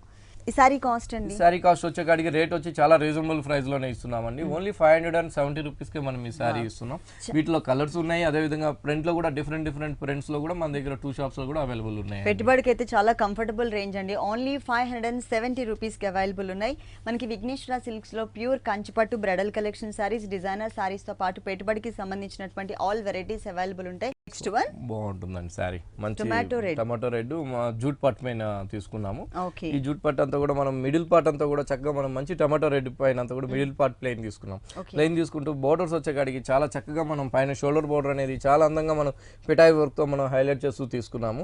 Speaker 1: ఈ సారీ కాస్ట్ అండి?
Speaker 2: సారీ కాస్ట్ వచ్చేకాడికి రేట్ వచ్చి చాలా రీజనబుల్ ప్రైస్ లోనే ఇస్తున్నామండి. ఓన్లీ 570 రూపీస్ కే మనం ఈ సారీ ఇస్తున్నాం. వీటిలో కలర్స్ ఉన్నాయి. అదే విధంగా ప్రింట్ లో కూడా డిఫరెంట్ ప్రింట్స్ లో కూడా మన దగ్గర 2 షాప్స్ లో కూడా అవైలబుల్ ఉన్నాయి.
Speaker 1: పెట్టుబడికి అయితే చాలా కంఫర్టబుల్ రేంజ్ అండి. ఓన్లీ 570 రూపీస్ కి అవైలబుల్ ఉన్నాయి. మనకి విఘ్నేశ్వర సిల్క్స్ లో ప్యూర్ కంచిపట్టు bridal collection saris, designer saris తో పాటు పెట్టుబడికి సంబంధించినటువంటి ఆల్ వెరైటీస్ అవైలబుల్ ఉంటాయి. నెక్స్ట్ వన్
Speaker 2: బాగుంటుందండి సారీ. మంచి టమాటో రెడ్ జూట్ పట్ పైన తీసుకున్నాము. ఈ జూట్ పట్ అంతా కూడా మనం మిడిల్ పార్ట్ అంతా కూడా చక్కగా మనం మంచి టమాటో రెడ్ పైన అంతా కూడా మిడిల్ పార్ట్ ప్లెయిన్ తీసుకున్నాం. ప్లెయిన్ తీసుకుంటూ బోర్డర్స్ వచ్చేకాడికి చాలా చక్కగా మనం పైన షోల్డర్ బోర్డర్ అనేది చాలా అందంగా మనం పిటాయి వర్క్ తో మనం హైలైట్ చేస్తూ తీసుకున్నాము.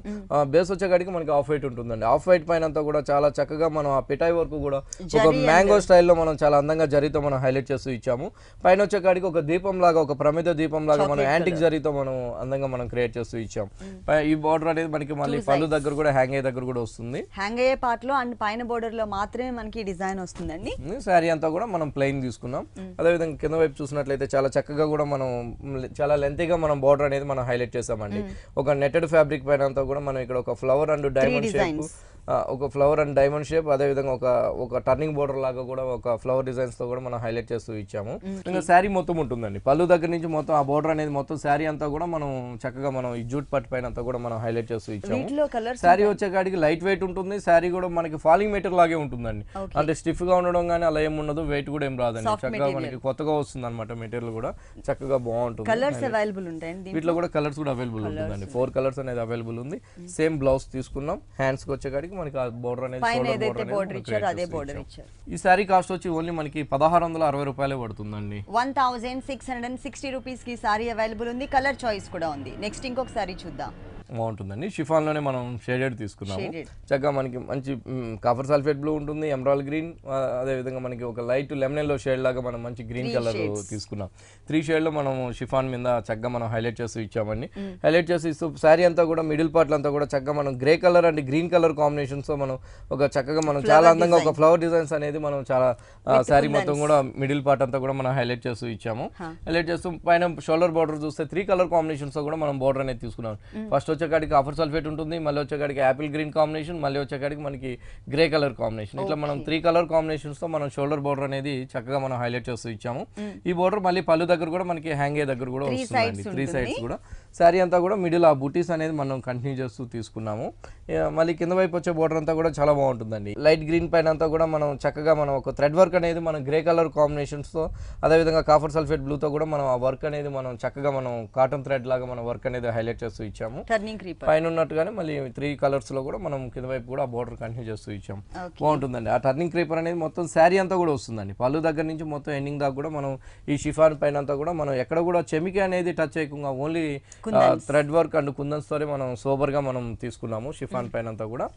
Speaker 2: బేస్ వచ్చేకాడికి మనకి ఆఫ్ వైట్ ఉంటుందండి. ఆఫ్ వైట్ పైన అంతా కూడా చాలా చక్కగా మనం ఆ పిటాయి వర్క్ కూడా ఒక మ్యాంగో స్టైల్లో మనం చాలా అందంగా జరీతో మనం హైలైట్ చేస్తూ ఇచ్చాము. పైన వచ్చేకాడికి ఒక దీపం లాగా, ఒక ప్రమిద దీపం లాగా మనం యాంటిక్ జరీతో మనం అందంగా మనం క్రియేట్ చేస్తూ ఇచ్చాం. ఈ బోర్డర్ అనేది మనకి మళ్ళీ పళ్ళు దగ్గర కూడా హ్యాంగ్ అయ్యే దగ్గర కూడా వస్తుంది.
Speaker 1: హ్యాంగ్ అయ్యే పార్ట్ లో అండ్ పైన బోర్డర్ లో మాత్రమే మనకి డిజైన్ వస్తుందండి.
Speaker 2: శారీ అంతా కూడా మనం ప్లెయిన్ తీసుకున్నాం. అదే విధంగా కింద వైపు చూసినట్లయితే చాలా చక్కగా కూడా మనం చాలా లెంతీగా మనం బోర్డర్ అనేది మనం హైలైట్ చేసామండి. ఒక నెట్టెడ్ ఫ్యాబ్రిక్ పైన అంతా కూడా మనం ఇక్కడ ఒక ఫ్లవర్ అండ్ డైమండ్ షేప్, ఒక ఫ్లవర్ అండ్ డైమండ్ షేప్, అదే విధంగా ఒక టర్నింగ్ బోర్డర్ లాగా కూడా ఒక ఫ్లవర్ డిజైన్స్ తో కూడా మనం హైలైట్ చేస్తూ ఇచ్చాము. ఇంకా శారీ మొత్తం ఉంటుందండి. పళ్ళు దగ్గర నుంచి మొత్తం ఆ బోర్డర్ అనేది మొత్తం శారీ అంతా కూడా మనం చక్కగా మనం ఈ జూట్ పట్టు పైన అంతా కూడా మనం హైలైట్ చేస్తూ ఇచ్చాము. శారీ వచ్చేకాడికి లైట్ వెయిట్ ఉంటుంది. శారీ కూడా మనకి ఫాలింగ్ మెటీరియల్ లాగే ఉంటుందండి. అంటే స్టిఫ్ గా ఉండడం కానీ అలా ఏం ఉండదు. వెయిట్ కూడా ఏం రాదండి. చక్కగా మనకి కొత్తగా వస్తుంది అనమాట. మెటీరియల్ కూడా చక్కగా బాగుంటుంది.
Speaker 1: కలర్స్ అవైలబుల్ ఉంటాయి.
Speaker 2: వీటిలో కూడా కలర్స్ కూడా అవైలబుల్ ఉంటుందండి. 4 కలర్స్ అనేది అవైలబుల్ ఉంది. సేమ్ బ్లౌజ్ తీసుకున్నాం. హ్యాండ్స్ కి వచ్చేకాడికి మనకి బోర్డర్ అనేది ఈ సారీ కాస్ట్ వచ్చి ఓన్లీ మనకి 1660 రూపాయలే పడుతుందండి.
Speaker 1: 1660 రూపీస్ కి సారీ అవైలబుల్ ఉంది. కలర్ చాయిస్ కూడా ఉంది. నెక్స్ట్ ఇంకొక సారీ చూద్దాం.
Speaker 2: బాగుంటుందండి. షిఫాన్ లోనే మనం షేడెడ్ తీసుకున్నాము. చక్కగా మనకి మంచి కాపర్ సల్ఫేట్ బ్లూ ఉంటుంది, ఎమరాల్డ్ గ్రీన్, అదే విధంగా మనకి ఒక లైట్ లెమన్ ఎల్లో షేడ్ లాగా మనం మంచి గ్రీన్ కలర్ తీసుకున్నాం. 3 షేడ్ లో మనం షిఫాన్ మీద చక్కగా మనం హైలైట్ చేస్తూ ఇచ్చామండి. హైలైట్ చేసి ఇస్తూ శారీ అంతా కూడా మిడిల్ పార్ట్ అంతా కూడా చక్కగా మనం grey colour and green colour combinations తో మనం ఒక చక్కగా మనం చాలా అందంగా ఒక ఫ్లవర్ డిజైన్స్ అనేది మనం చాలా శారీ మొత్తం కూడా మిడిల్ పార్ట్ అంతా కూడా మనం హైలైట్ చేస్తూ ఇచ్చాము. హైలైట్ చేస్తూ పైన షోల్డర్ బార్డర్ చూస్తే 3 కలర్ కాంబినేషన్స్ తో కూడా మనం బార్డర్ అనేది తీసుకున్నాం. ఫస్ట్ వచ్చేకాడికి కాపర్ సల్ఫేట్ ఉంటుంది, మళ్ళీ వచ్చేకాడికి యాపిల్ గ్రీన్ కాంబినేషన్, మళ్ళీ వచ్చేకాడికి మనకి గ్రే కలర్ కాంబినేషన్. ఇట్లా మనం 3 కలర్ కాంబినేషన్స్ తో మనం షోల్డర్ బార్డర్ అనేది చక్కగా మనం హైలైట్ చేస్తూ ఇచ్చాము. ఈ బార్డర్ మళ్ళీ పళ్ళు దగ్గర కూడా మనకి హ్యాంగ్ అయ్యే దగ్గర కూడా వస్తుందండి. 3 సైడ్స్ కూడా శారీ అంతా కూడా మిడిల్ ఆ బూటీస్ అనేది మనం కంటిన్యూ చేస్తూ తీసుకున్నాము. మళ్ళీ కింద వైపు వచ్చే బార్డర్ అంతా కూడా చాలా బాగుంటుందండి. లైట్ గ్రీన్ పైన అంతా కూడా మనం చక్కగా మనం ఒక థ్రెడ్ వర్క్ అనేది మనం గ్రే కలర్ కాంబినేషన్స్ తో, అదేవిధంగా కాపర్ సల్ఫేట్ బ్లూ తో కూడా మనం ఆ వర్క్ అనేది మనం చక్కగా మనం కాటన్ థ్రెడ్ లాగా మనం వర్క్ అనేది హైలైట్ చేస్తూ ఇచ్చాము. పైన ఉన్నట్టుగానే మళ్ళీ 3 కలర్స్ లో కూడా మనం కింద వైపు కూడా ఆ బార్డర్ కంటిన్యూ చేస్తూ ఇచ్చాము. బాగుంటుందండి. ఆ టర్నింగ్ క్రీపర్ అనేది మొత్తం శారీ అంతా కూడా వస్తుందండి. పళ్ళు దగ్గర నుంచి మొత్తం ఎండింగ్ దాకా కూడా మనం ఈ షిఫాన్ పైన అంతా కూడా మనం ఎక్కడ కూడా చెమికి అనేది టచ్ చేయకుండా ఓన్లీ థ్రెడ్ వర్క్ అండ్ కుందన్స్ తోనే మనం సోబర్ గా మనం తీసుకున్నాము. షిఫాన్ పైన అంతా కూడా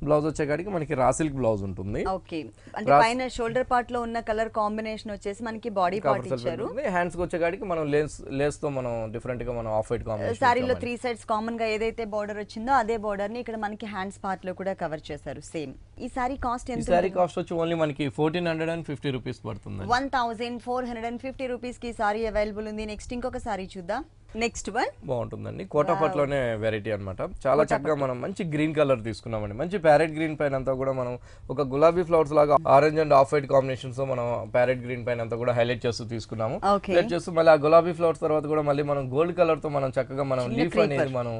Speaker 2: బ్లౌజ్ వచ్చేకాడికి మనకి రా సిల్క్ బ్లౌజ్ ఉంటుంది.
Speaker 1: ఓకే, అంటే పైన షోల్డర్ పార్ట్ లో ఉన్న కలర్ కాంబినేషన్ వచ్చేసి మనకి బాడీ పార్ట్ ఇచ్చారు.
Speaker 2: హ్యాండ్స్ కి వచ్చేకాడికి మనం లేస్ తో మనం డిఫరెంట్ గా మనం ఆఫ్ వైట్ కాంబినేషన్
Speaker 1: సారీలో 3 సైడ్స్ కామన్ గా ఏదైతే బోర్డర్ వచ్చిందో అదే బోర్డర్ ని ఇక్కడ మనకి హ్యాండ్స్ పార్ట్ లో కూడా కవర్ చేశారు. సేమ్ ఈ సారీ కాస్ట్ ఎంత?
Speaker 2: ఈ సారీ కాస్ట్ వచ్చి ఓన్లీ మనకి 1450 రూపీస్ పడుతుంది.
Speaker 1: 1450 రూపీస్ కి సారీ అవైలబుల్ ఉంది. నెక్స్ట్ ఇంకొక సారీ చూద్దాం. నెక్స్ట్ వన్
Speaker 2: బాగుంటుందండి. కోటా పట్టులోనే వెరైటీ అన్నమాట. చాలా చక్కగా మనం మంచి గ్రీన్ కలర్ తీసుకున్నామండి. మంచి ప్యారెట్ గ్రీన్ పైన అంతా కూడా మనం ఒక గులాబీ ఫ్లవర్స్ లాగా orange and off white combinations తో మనం ప్యారెట్ గ్రీన్ పైన అంతా కూడా హైలైట్ చేస్తూ తీసుకున్నాము. హైలైట్ చేస్తూ మళ్ళీ ఆ గులాబీ ఫ్లవర్స్ తర్వాత కూడా మళ్ళీ మనం గోల్డ్ కలర్ తో మనం చక్కగా మనం లీఫ్ అనేది మనం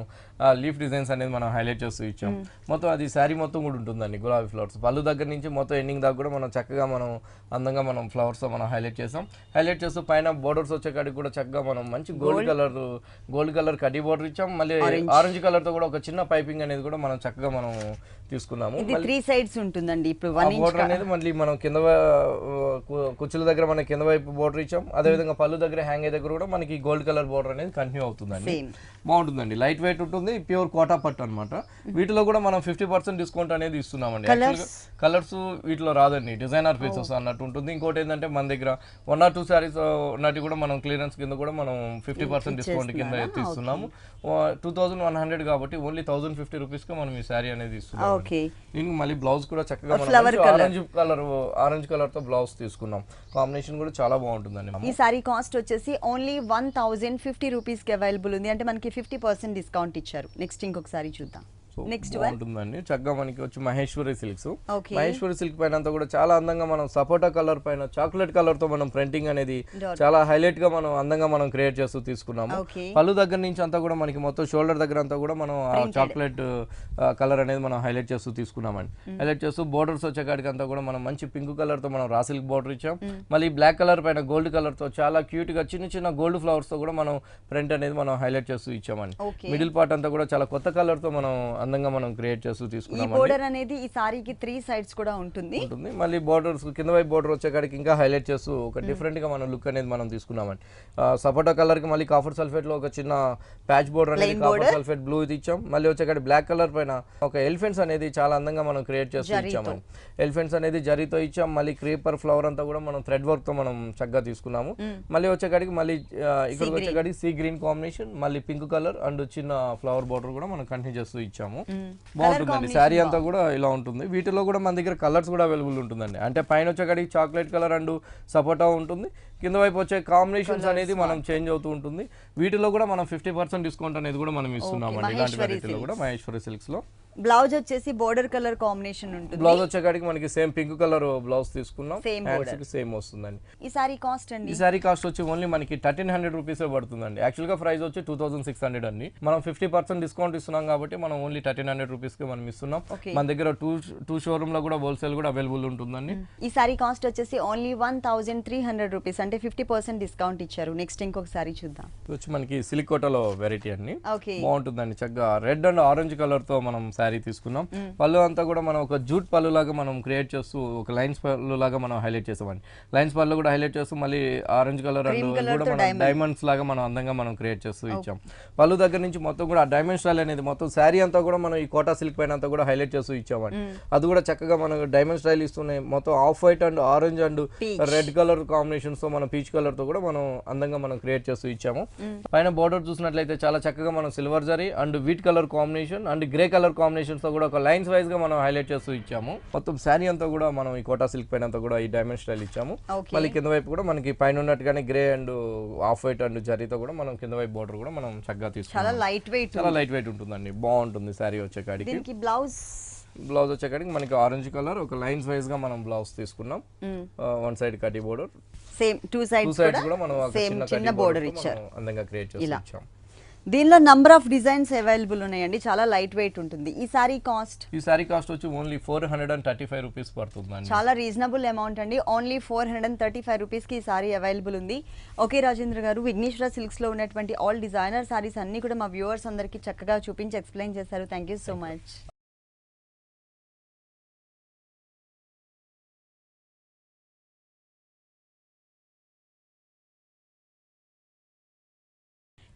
Speaker 2: లీఫ్ డిజైన్స్ అనేది మనం హైలైట్ చేస్తూ ఇచ్చాం. మొత్తం అది శారీ మొత్తం కూడా ఉంటుందండి గులాబీ ఫ్లవర్స్. పళ్ళు దగ్గర నుంచి మొత్తం ఎండింగ్ దాకా కూడా మనం చక్కగా మనం అందంగా మనం ఫ్లవర్స్ తో మనం హైలైట్ చేసాం. హైలైట్ చేస్తూ పైన బోర్డర్స్ వచ్చే కాడికి కూడా చక్కగా మనం మంచి గోల్డ్ కలర్ కడ్డీ బోర్డర్ ఇచ్చాం. మళ్ళీ ఆరెంజ్ కలర్ తో కూడా ఒక చిన్న పైపింగ్ అనేది కూడా మనం చక్కగా మనం తీసుకున్నాము.
Speaker 1: ఇది 3 సైడ్స్ ఉంటుందండి. ఇప్పుడు
Speaker 2: బోర్డర్ అనేది మళ్ళీ మనం కింద కుచ్చుల దగ్గర మన కింద వైపు బోర్డర్ ఇచ్చాం. అదే విధంగా పళ్ళు దగ్గర హ్యాంగ్ దగ్గర కూడా మనకి గోల్డ్ కలర్ బోర్డర్ అనేది కంటిన్యూ అవుతుందండి. బాగుంటుందండి. లైట్ వెయిట్ ఉంటుంది. ప్యూర్ కోటా పట్టు అనమాట. వీటిలో కూడా మనం 50% డిస్కౌంట్ అనేది ఇస్తున్నామండి. కలర్స్ వీటిలో రాదండి, డిజైనర్ పీసెస్ అన్నట్టు ఉంటుంది. ఇంకోటి ఏంటంటే మన దగ్గర 1 or 2 సారీస్ ఉన్నట్టు కూడా మనం క్లియరెన్స్ కింద కూడా మనం 50% డిస్కౌంట్ కింద ఇస్తున్నాము. 2100 కాబట్టి ఓన్లీ 1050 రూపీస్ కి మనం ఈ సారీ అనేది ఇస్తున్నాం. దీనికి మళ్ళీ బ్లౌజ్ కూడా చక్కగా ఆరెంజ్ కలర్ తో బ్లౌజ్ తీసుకున్నాం. కాంబినేషన్ కూడా చాలా బాగుంటుందండి.
Speaker 1: ఈ సారీ కాస్ట్ వచ్చేసి ఓన్లీ 1050 రూపీస్ కి అవైలబుల్ ఉంది. అంటే మనకి 50% డిస్కౌంట్ ఇచ్చారు. నెక్స్ట్ ఇంకొకసారి చూద్దాం. నెక్స్ట్
Speaker 2: బాగుంటుందండి. చక్కగా మనకి వచ్చి మహేశ్వరి సిల్క్స్. మహేశ్వరి సిల్క్ పైన అంతా కూడా చాలా అందంగా మనం సపోటా కలర్ పైన చాక్లెట్ కలర్ తో మనం ప్రింటింగ్ అనేది చాలా హైలైట్ గా మనం అందంగా మనం క్రియేట్ చేస్తూ తీసుకున్నాము. పళ్ళు దగ్గర నుంచి అంతా కూడా మనకి మొత్తం షోల్డర్ దగ్గర అంతా కూడా మనం చాక్లెట్ కలర్ అనేది మనం హైలైట్ చేస్తూ తీసుకున్నామండి. హైలైట్ చేస్తూ బోర్డర్స్ వచ్చేకాడికి అంతా కూడా మనం మంచి పింక్ కలర్ తో మనం రా సిల్క్ బోర్డర్ ఇచ్చాం. మళ్ళీ బ్లాక్ కలర్ పైన గోల్డ్ కలర్ తో చాలా క్యూట్ గా చిన్న చిన్న గోల్డ్ ఫ్లవర్స్ తో కూడా మనం ప్రింట్ అనేది మనం హైలైట్ చేస్తూ ఇచ్చామండి. మిడిల్ పార్ట్ అంతా కూడా చాలా కొత్త కలర్ తో మనం అందంగా మనం క్రియేట్ చేస్తూ తీసుకున్నాం.
Speaker 1: ఈ బోర్డర్ అనేది ఈ సారీకి 3 సైడ్స్ కూడా ఉంటుంది.
Speaker 2: మళ్ళీ బోర్డర్స్ కింద వైపు బోర్డర్ వచ్చేకాడికి ఇంకా హైలైట్ చేస్తూ ఒక డిఫరెంట్ గా మనం లుక్ అనేది మనం తీసుకున్నామండి. సపోటా కలర్ కి మళ్ళీ కాఫర్ సల్ఫేట్ లో ఒక చిన్న ప్యాచ్ బోర్డర్ అనేది కాఫర్ సల్ఫేట్ బ్లూ ఇది ఇచ్చాం. మళ్ళీ వచ్చేకాడి బ్లాక్ కలర్ పైన ఒక ఎలిఫెంట్స్ అనేది చాలా అందంగా మనం క్రియేట్ చేస్తూ ఇచ్చామండి. ఎలిఫెంట్స్ అనేది జరీతో ఇచ్చాం. మళ్ళీ క్రీపర్ ఫ్లవర్ అంతా కూడా మనం థ్రెడ్ వర్క్ తో మనం చక్కగా తీసుకున్నాము. మళ్ళీ వచ్చేకాడికి మళ్ళీ ఇక్కడ వచ్చేకాడికి సీ గ్రీన్ కాంబినేషన్, మళ్ళీ పింక్ కలర్ అండ్ చిన్న ఫ్లవర్ బోర్డర్ కూడా మనం కంటిన్యూ చేస్తూ ఇచ్చాము. బాగుంటుందండి. శారీ అంతా కూడా ఇలా ఉంటుంది. వీటిలో కూడా మన దగ్గర కలర్స్ కూడా అవైలబుల్ ఉంటుందండి. అంటే పైన వచ్చేకాడికి చాక్లెట్ కలర్ అండ్ సపోటా ఉంటుంది. కింద వైపు వచ్చే కాంబినేషన్స్ అనేది మనం చేంజ్ అవుతూ ఉంటుంది. వీటిలో కూడా మనం 50% డిస్కౌంట్ అనేది కూడా మనం ఇస్తున్నామండి. ఇలాంటి వెరైటీలో కూడా మహేశ్వరి సిల్క్స్ లో
Speaker 1: బ్లౌజ్ వచ్చేసి బోర్డర్ కలర్ కాంబినేషన్ ఉంటుంది.
Speaker 2: బ్లౌజ్ వచ్చేకాడికి మనకి సేమ్ పింక్ కలర్ బ్లౌజ్ తీసుకున్నాం. సేమ్ వస్తుందండి.
Speaker 1: ఈ సారీ కాస్ట్ అండి,
Speaker 2: ఈ సారీ కాస్ట్ వచ్చి ఓన్లీ మనకి 1300 రూపీస్ పడుతుందండి. యాక్చువల్ గా ప్రైస్ వచ్చి 2600 అండి. మనం 50% డిస్కౌంట్ ఇస్తున్నాం కాబట్టి మనం ఓన్లీ 1300 రూపీస్ కి మనం ఇస్తున్నాం. మన దగ్గర టూ షోరూమ్ లో కూడా హోల్సేల్ కూడా అవైలబుల్ ఉంటుందండి.
Speaker 1: ఈ సారీ కాస్ట్ వచ్చేసి ఓన్లీ 1300 రూపీస్, అంటే 50% డిస్కౌంట్ ఇచ్చారు. నెక్స్ట్ ఇంకొక సారీ చూద్దాం.
Speaker 2: వచ్చి మనకి సిల్క్ కోటాలో వెరైటీ అండి. బాగుంటుందండి. చక్కగా రెడ్ అండ్ ఆరెంజ్ కలర్ తో మనం సారీ తీసుకున్నాం. పళ్ళు అంతా కూడా మనం ఒక జూట్ పళ్ళు లాగా మనం క్రియేట్ చేస్తూ ఒక లైన్స్ పళ్ళు లాగా మనం హైలైట్ చేసామండి. లైన్స్ పళ్ళు కూడా హైలైట్ చేస్తూ మళ్ళీ ఆరెంజ్ కలర్ అండ్ కూడా మనం డైమండ్స్ లాగా మనం అందంగా మనం క్రియేట్ చేస్తూ ఇచ్చాం. పళ్ళు దగ్గర నుంచి మొత్తం కూడా డైమండ్ స్టైల్ అనేది మొత్తం శారీ అంతా కూడా మనం ఈ కోటా సిల్క్ పైన అంతా కూడా హైలైట్ చేస్తూ ఇచ్చామండి. అది కూడా చక్కగా మనం డైమండ్ స్టైల్ ఇస్తున్నాయి. మొత్తం off white and orange and red colour combinations తో మనం పీచ్ కలర్ తో కూడా మనం అందంగా మనం క్రియేట్ చేస్తూ ఇచ్చాము. పైన బోర్డర్ చూసినట్లయితే చాలా చక్కగా మనం silver zari and wheat colour combination and grey colour combinations తో కూడా ఒక లైన్స్ వైజ్ గా మనం హైలైట్ చేస్తూ ఇచ్చాము. మొత్తం శారీ అంతా కూడా మనం ఈ కోటా సిల్క్ పైన అంతా కూడా ఈ డైమండ్ స్టైల్ ఇచ్చాము. మళ్ళీ కింద వైపు కూడా మనకి పైన ఉన్నట్టుగానే grey and off white and జరీతో కూడా మనం కింద వైపు బోర్డర్ కూడా మనం చక్కగా తీసుకున్నాం. చాలా లైట్ వెయిట్ ఉంటుందండి. బాగుంటుంది శారీ వచ్చేకాడికి. బ్లౌజ్ వచ్చేకాడికి మనకి ఆరెంజ్ కలర్ ఒక లైన్స్ వైజ్ గా మనం బ్లౌజ్ తీసుకున్నాం. వన్ సైడ్ కడ్డీ బోర్డర్,
Speaker 1: సేమ్ టూ సైడ్స్ కూడా మనం చిన్న బోర్డర్ ఇచ్చారు.
Speaker 2: అందంగా క్రియేట్ చేసి ఇచ్చాం.
Speaker 1: దీనిలో నంబర్ ఆఫ్ డిజైన్స్ అవైలబుల్ ఉన్నాయండి. చాలా లైట్ వెయిట్ ఉంటుంది. ఈ సారీ కాస్ట్
Speaker 2: వచ్చి ఓన్లీ 435 రూపీస్ పడుతుందండి.
Speaker 1: చాలా రీజనబుల్ అమౌంట్ అండి. ఓన్లీ 435 రూపీస్ కి ఈ సారీ అవైలబుల్ ఉంది. ఓకే రాజేంద్ర గారు, విఘ్నేశ్వర సిల్క్స్ లో ఉన్నటువంటి ఆల్ డిజైనర్ సారీస్ అన్ని కూడా మా వ్యూవర్స్ అందరికి చక్కగా చూపించి ఎక్స్ప్లెయిన్ చేశారు. Thank you so much.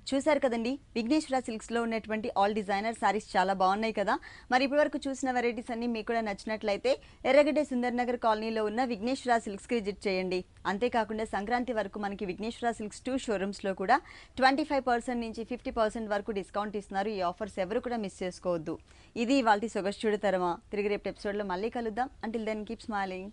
Speaker 1: చూసారు కదండి, విఘ్నేశ్వర సిల్క్స్ లో ఉన్నటువంటి ఆల్ డిజైనర్ సారీస్ చాలా బాగున్నాయి కదా. మరి ఇప్పటివరకు చూసిన వెరైటీస్ అన్ని మీకు కూడా నచ్చినట్లయితే ఎర్రగడ్డ సుందర్ నగర్ కాలనీలో ఉన్న విఘ్నేశ్వర సిల్క్స్ కి విజిట్ చేయండి. అంతేకాకుండా సంక్రాంతి వరకు మనకి విఘ్నేశ్వర సిల్క్స్ 2 షోరూమ్స్ లో కూడా 25% నుంచి 50% వరకు డిస్కౌంట్ ఇస్తున్నారు. ఈ ఆఫర్స్ ఎవరు కూడా మిస్ చేసుకోవద్దు. ఇది ఇవాల్టి సొగసు చూడతరమా. తిరిగి రేపు ఎపిసోడ్ లో మళ్ళీ కలుద్దాం. Until then keep smiling.